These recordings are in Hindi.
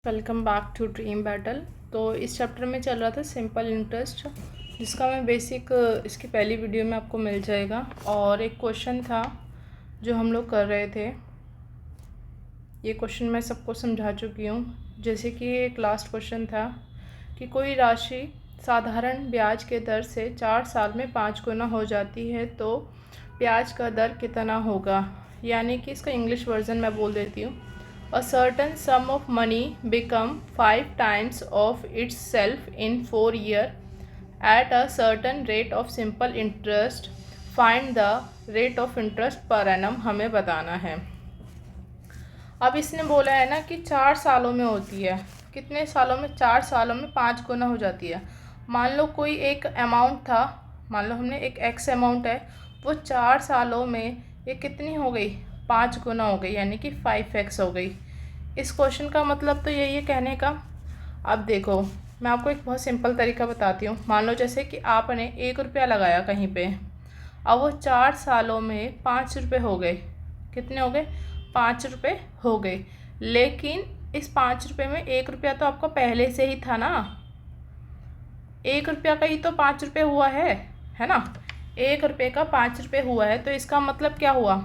Welcome back to dream battle. तो इस चैप्टर में चल रहा था सिंपल इंटरेस्ट, जिसका मैं बेसिक इसकी पहली वीडियो में आपको मिल जाएगा। और एक क्वेश्चन था जो हम लोग कर रहे थे, ये क्वेश्चन मैं सबको समझा चुकी हूँ। जैसे कि एक लास्ट क्वेश्चन था कि कोई राशि साधारण ब्याज के दर से 4 साल में 5 गुना हो जाती है तो ब्याज का दर कितना होगा। यानी कि इसका इंग्लिश वर्जन मैं बोल देती हूँ। A certain sum of money become 5 times of itself in 4 years at a certain rate of simple interest. Find the rate of interest per annum हमें बताना है। अब इसने बोला है ना कि 4 सालों में होती है। कितने सालों में? 4 सालों में 5 गुना हो जाती है। मान लो कोई एक अमाउंट था, मान लो हमने एक एक्स अमाउंट है, वो 4 सालों में ये कितनी हो गई? 5 गुना हो गई, यानी कि 5x हो गई। इस क्वेश्चन का मतलब तो यही है कहने का। अब देखो, मैं आपको एक बहुत सिंपल तरीका बताती हूँ। मान लो जैसे कि आपने 1 रुपया लगाया कहीं पे, अब वो 4 सालों में 5 रुपये हो गए। कितने हो गए? 5 रुपये हो गए। लेकिन इस 5 रुपये में 1 रुपया तो आपका पहले से ही था ना। 1 रुपया का ही तो 5 रुपये हुआ है ना। 1 रुपये का 5 रुपये हुआ है, तो इसका मतलब क्या हुआ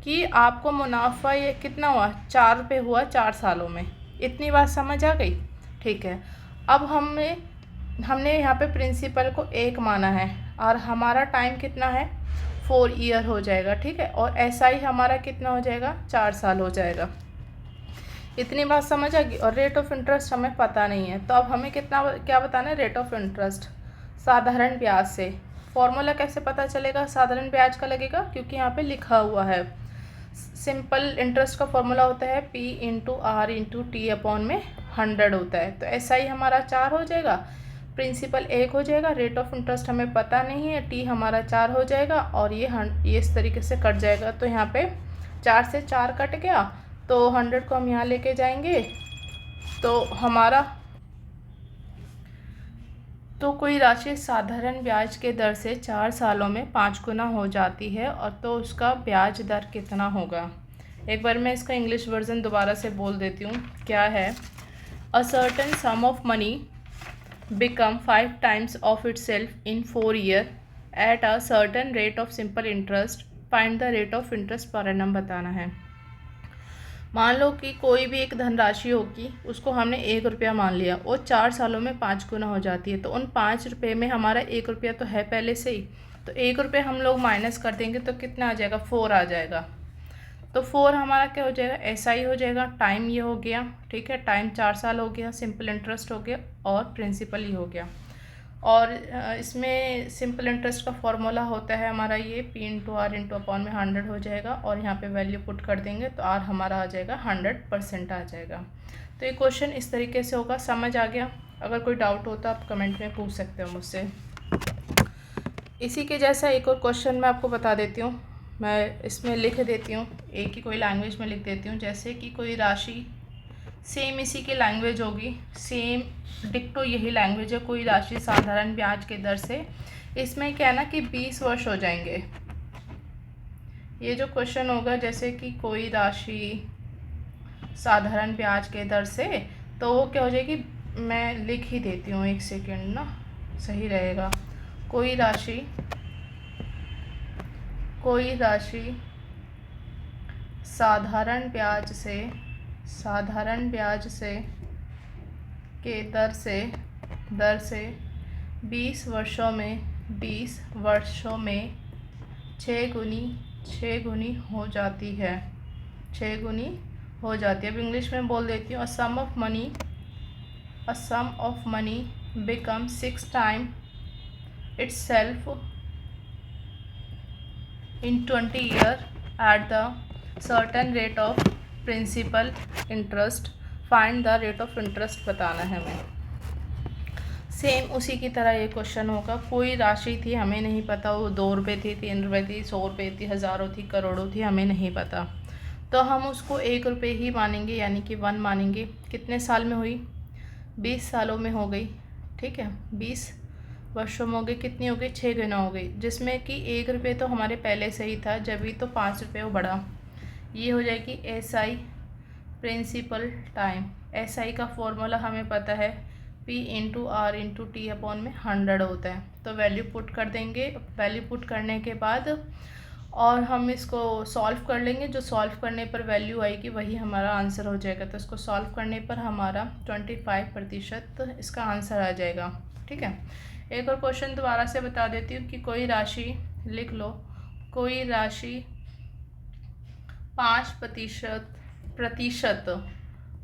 कि आपको मुनाफा ये कितना हुआ? 4 रुपये हुआ 4 सालों में। इतनी बात समझ आ गई? ठीक है। अब हमने यहाँ पे प्रिंसिपल को 1 माना है और हमारा टाइम कितना है? 4 ईयर हो जाएगा। ठीक है। और SI हमारा कितना हो जाएगा? 4 साल हो जाएगा। इतनी बात समझ आ गई। और रेट ऑफ इंटरेस्ट हमें पता नहीं है, तो अब हमें क्या बताना है? रेट ऑफ इंटरेस्ट साधारण ब्याज से। फॉर्मूला कैसे पता चलेगा साधारण ब्याज का? लगेगा क्योंकि यहाँ पे लिखा हुआ है। सिंपल इंटरेस्ट का फॉर्मूला होता है P/R/T/100 होता है। तो SI हमारा 4 हो जाएगा, प्रिंसिपल 1 हो जाएगा, रेट ऑफ इंटरेस्ट हमें पता नहीं है, T हमारा 4 हो जाएगा और ये इस तरीके से कट जाएगा। तो यहाँ पे 4 से 4 कट गया, तो 100 को हम यहाँ लेके जाएंगे तो हमारा कोई राशि साधारण ब्याज के दर से 4 सालों में 5 गुना हो जाती है, और तो उसका ब्याज दर कितना होगा। एक बार मैं इसका इंग्लिश वर्जन दोबारा से बोल देती हूँ। क्या है? A certain some of money become 5 times of itself in 4 year at a certain rate of simple interest. Find the rate of interest per annum बताना है। मान लो कि कोई भी एक धनराशि होगी, उसको हमने 1 रुपया मान लिया, वो 4 सालों में 5 गुना हो जाती है। तो उन 5 रुपये में हमारा 1 रुपया तो है पहले से ही, तो 1 रुपये हम लोग माइनस कर देंगे तो कितना आ जाएगा? 4 आ जाएगा। तो 4 हमारा क्या हो जाएगा? SI हो जाएगा। टाइम ये हो गया, ठीक है, टाइम 4 साल हो गया, सिंपल इंटरेस्ट हो गया और प्रिंसिपल ही हो गया। और इसमें सिंपल इंटरेस्ट का फॉर्मूला होता है हमारा ये P/R/100 में 100 हो जाएगा, और यहाँ पे वैल्यू पुट कर देंगे तो R हमारा आ जाएगा 100% आ जाएगा। तो ये क्वेश्चन इस तरीके से होगा। समझ आ गया? अगर कोई डाउट हो तो आप कमेंट में पूछ सकते हो मुझसे। इसी के जैसा एक और क्वेश्चन मैं आपको बता देती हूँ। मैं इसमें लिख देती हूँ, एक ही कोई लैंग्वेज में लिख देती हूँ। जैसे कि कोई राशि, सेम इसी की लैंग्वेज होगी, सेम डिक्टो यही लैंग्वेज है। कोई राशि साधारण ब्याज के दर से, इसमें क्या है ना कि 20 वर्ष हो जाएंगे। ये जो क्वेश्चन होगा, जैसे कि कोई राशि साधारण ब्याज के दर से, तो वो क्या हो जाएगी? मैं लिख ही देती हूँ, एक सेकेंड ना, सही रहेगा। कोई राशि साधारण ब्याज से के दर से 20 वर्षों में 6 गुनी हो जाती है। 6 गुनी हो जाती है। अब इंग्लिश में बोल देती हूँ। A sum of money become 6 time itself in 20 years at the certain rate of principal interest. Find the rate of interest बताना है हमें। सेम उसी की तरह ये क्वेश्चन होगा। कोई राशि थी, हमें नहीं पता वो 2 रुपये थी, 3 रुपये थी, 100 रुपये थी, हज़ारों थी, करोड़ों थी, हमें नहीं पता। तो हम उसको 1 रुपये ही मानेंगे, यानी कि 1 मानेंगे। कितने साल में हुई? 20 सालों में हो गई। ठीक है, 20 वर्षों में हो गई। कितनी हो गई? 6 गुना हो गई, जिसमें कि 1 रुपये तो हमारे पहले से ही था, जब भी तो 5 रुपये वो बढ़ा। ये हो जाएगी SI प्रिंसिपल टाइम। SI का फॉर्मूला हमें पता है P into R into T upon में 100 होता है। तो वैल्यू पुट कर देंगे। वैल्यू पुट करने के बाद और हम इसको सॉल्व कर लेंगे। जो सॉल्व करने पर वैल्यू आएगी वही हमारा आंसर हो जाएगा। तो इसको सॉल्व करने पर हमारा 25% इसका आंसर आ जाएगा। ठीक है, एक और क्वेश्चन दोबारा से बता देती हूँ कि कोई राशि लिख लो, कोई राशि 5%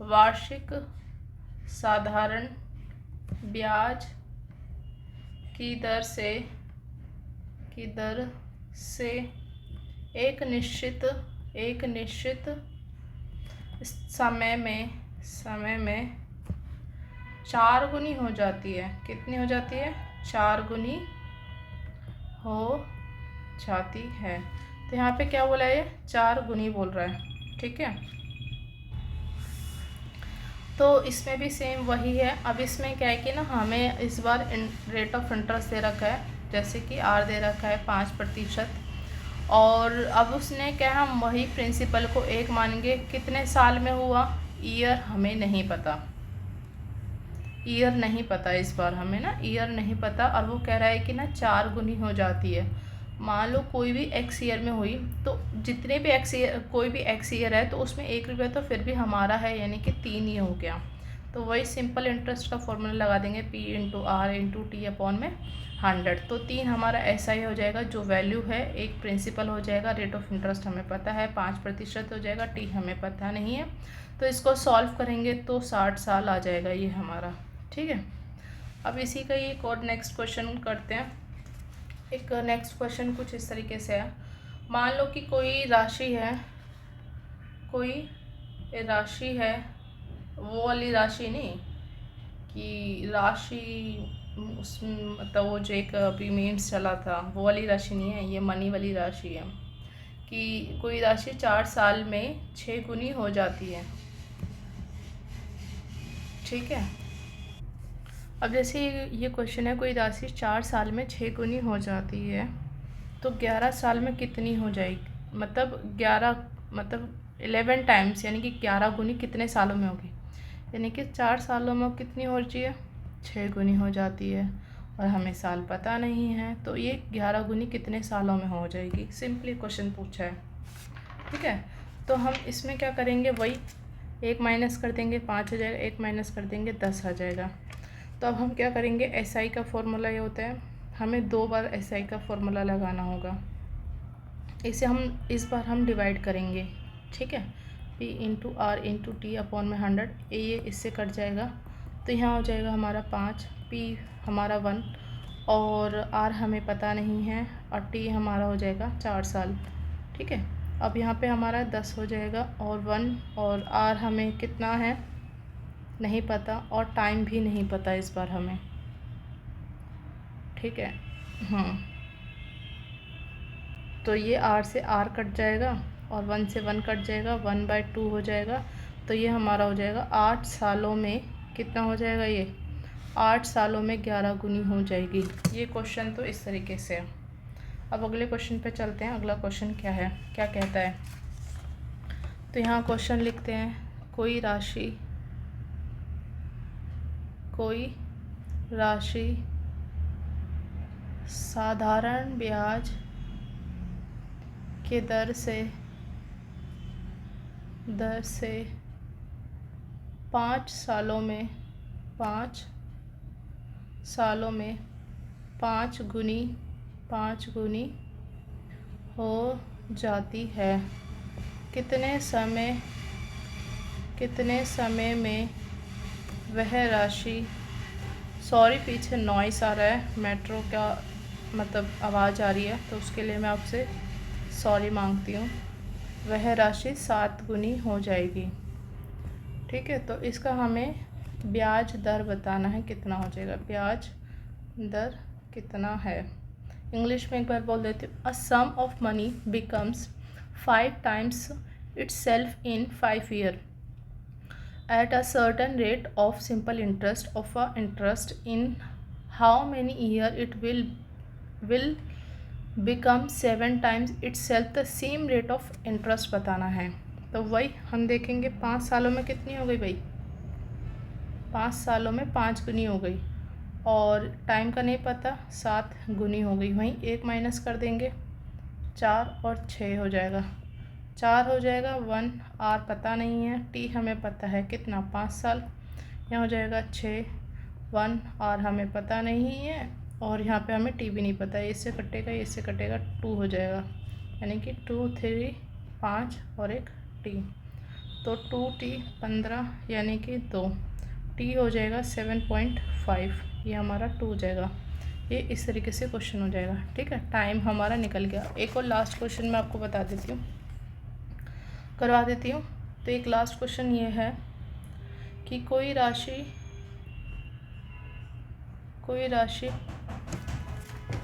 वार्षिक साधारण ब्याज की दर से एक निश्चित समय में 4 गुनी हो जाती है। कितनी हो जाती है? 4 गुनी हो जाती है। तो यहाँ पे क्या बोला है? 4 गुनी बोल रहा है। ठीक है, तो इसमें भी सेम वही है। अब इसमें क्या है कि ना हमें इस बार रेट ऑफ इंटरेस्ट दे रखा है, जैसे कि आर दे रखा है 5%। और अब उसने क्या, हम वही प्रिंसिपल को एक मानेंगे। कितने साल में हुआ? ईयर हमें नहीं पता, ईयर नहीं पता इस बार हमें ना, ईयर नहीं पता। और वो कह रहा है कि ना 4 गुनी हो जाती है। मान लो कोई भी एक्स ईयर में हुई, तो जितने भी कोई भी एक्स ईयर है तो उसमें 1 रुपया तो फिर भी हमारा है, यानी कि 3 ही हो गया। तो वही सिंपल इंटरेस्ट का फॉर्मूला लगा देंगे, P into R into T upon में 100। तो 3 हमारा ऐसा ही हो जाएगा। जो वैल्यू है एक प्रिंसिपल हो जाएगा, रेट ऑफ इंटरेस्ट हमें पता है 5% हो जाएगा, टी हमें पता नहीं है। तो इसको सॉल्व करेंगे तो 60 साल आ जाएगा ये हमारा। ठीक है, अब इसी का ही एक और नेक्स्ट क्वेश्चन करते हैं। एक नेक्स्ट क्वेश्चन कुछ इस तरीके से है। मान लो कि कोई राशि है, वो वाली राशि नहीं कि राशि उसमें मतलब वो जो एक अभी मीम्स चला था वो वाली राशि नहीं है, ये मनी वाली राशि है कि कोई राशि 4 साल में 6 गुनी हो जाती है। ठीक है, अब जैसे ये क्वेश्चन है, कोई राशि 4 साल में 6 गुनी हो जाती है तो 11 साल में कितनी हो जाएगी? मतलब 11 टाइम्स, यानी कि 11 गुनी कितने सालों में होगी? यानी कि 4 सालों में कितनी हो जाती है? 6 गुनी हो जाती है। और हमें साल पता नहीं है, तो ये 11 गुनी कितने सालों में हो जाएगी? सिंपली क्वेश्चन पूछा है। ठीक है, तो हम इसमें क्या करेंगे, वही 1 माइनस कर देंगे 5 हो जाएगा, 1 माइनस कर देंगे 10 आ जाएगा। तो अब हम क्या करेंगे, SI का फॉर्मूला ये होता है, हमें 2 बार SI का फॉर्मूला लगाना होगा। इसे हम इस बार हम डिवाइड करेंगे। ठीक है, P into R into T upon में 100, ये इससे कट जाएगा। तो यहाँ हो जाएगा हमारा 5, P हमारा 1 और R हमें पता नहीं है, और T हमारा हो जाएगा 4 साल। ठीक है, अब यहाँ पे हमारा 10 हो जाएगा और 1 और R हमें कितना है नहीं पता, और टाइम भी नहीं पता इस बार हमें। ठीक है, तो ये R से R कट जाएगा और 1 से 1 कट जाएगा, 1/2 हो जाएगा। तो ये हमारा हो जाएगा 8 सालों में कितना हो जाएगा, ये 8 सालों में 11 गुनी हो जाएगी। ये क्वेश्चन तो इस तरीके से है। अब अगले क्वेश्चन पे चलते हैं। अगला क्वेश्चन क्या है, क्या कहता है? तो यहाँ क्वेश्चन लिखते हैं, कोई राशि साधारण ब्याज के दर से 5 सालों में 5 गुनी हो जाती है। कितने समय में वह राशि, सॉरी पीछे नॉइस आ रहा है, मेट्रो का मतलब आवाज़ आ रही है, तो उसके लिए मैं आपसे सॉरी मांगती हूँ। वह राशि 7 गुनी हो जाएगी। ठीक है, तो इसका हमें ब्याज दर बताना है, कितना हो जाएगा, ब्याज दर कितना है। इंग्लिश में एक बार बोल देती हूँ, a sum of money becomes 5 times itself in 5 years at a certain rate of simple interest in how many year it will become 7 times itself the same rate of interest बताना है। तो वही हम देखेंगे 5 सालों में कितनी हो गई भाई, 5 सालों में 5 गुनी हो गई, और टाइम का नहीं पता, 7 गुनी हो गई। वहीं 1 माइनस कर देंगे, 4 और 6 हो जाएगा, 4 हो जाएगा। 1 आर पता नहीं है, टी हमें पता है कितना, 5 साल। यहाँ हो जाएगा 6, 1 आर हमें पता नहीं है, और यहाँ पे हमें टी भी नहीं पता है। इससे कटेगा, इससे कटेगा, 2 हो जाएगा, यानी कि 2 3 5 और एक टी, तो 2t 15 यानी कि 2, टी हो जाएगा 7.5, ये हमारा 2 हो जाएगा। ये इस तरीके से क्वेश्चन हो जाएगा। ठीक है, टाइम हमारा निकल गया। एक और लास्ट क्वेश्चन मैं आपको बता देती हूँ, करवा देती हूँ। तो एक लास्ट क्वेश्चन ये है कि कोई राशि